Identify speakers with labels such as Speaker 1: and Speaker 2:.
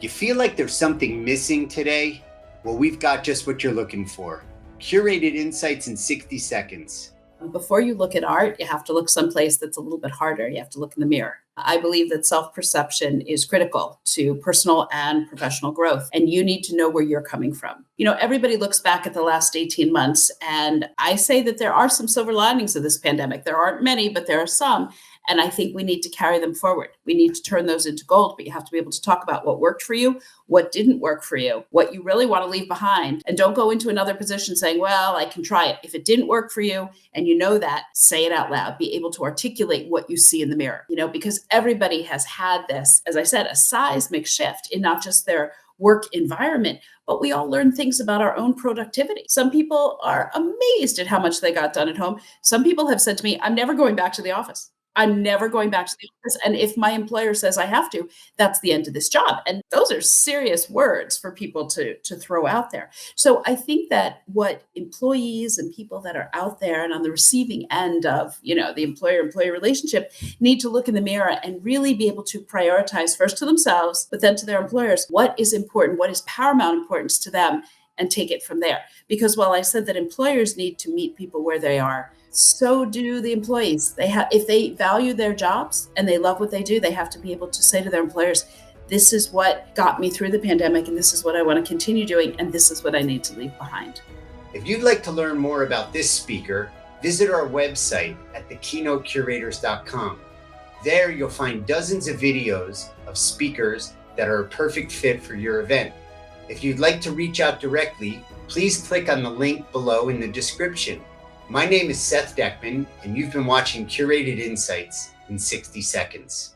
Speaker 1: You feel like there's something missing today? Well, we've got just what you're looking for. Curated insights in 60 seconds.
Speaker 2: Before you look at art, you have to look someplace that's a little bit harder. You have to look in the mirror. I believe that self perception is critical to personal and professional growth, and you need to know where you're coming from. Everybody looks back at the last 18 months, and I say that there are some silver linings of this pandemic. There aren't many, but there are some. And I think we need to carry them forward. We need to turn those into gold, but you have to be able to talk about what worked for you, what didn't work for you, what you really want to leave behind. And don't go into another position saying, well, I can try it. If it didn't work for you and you know that, say it out loud. Be able to articulate what you see in the mirror, because everybody has had this, as I said, a seismic shift in not just their work environment, but we all learn things about our own productivity. Some people are amazed at how much they got done at home. Some people have said to me, I'm never going back to the office. I'm never going back to the office. And if my employer says I have to, that's the end of this job. And those are serious words for people to throw out there. So I think that what employees and people that are out there and on the receiving end of, the employer-employee relationship need to look in the mirror and really be able to prioritize first to themselves, but then to their employers, what is important, what is paramount importance to them, and take it from there. Because while I said that employers need to meet people where they are, so do the employees. If they value their jobs and they love what they do, they have to be able to say to their employers, this is what got me through the pandemic, and this is what I want to continue doing, and this is what I need to leave behind.
Speaker 1: If you'd like to learn more about this speaker, visit our website at thekeynotecurators.com. There you'll find dozens of videos of speakers that are a perfect fit for your event. If you'd like to reach out directly, please click on the link below in the description. My name is Seth Deckman, and you've been watching Curated Insights in 60 Seconds.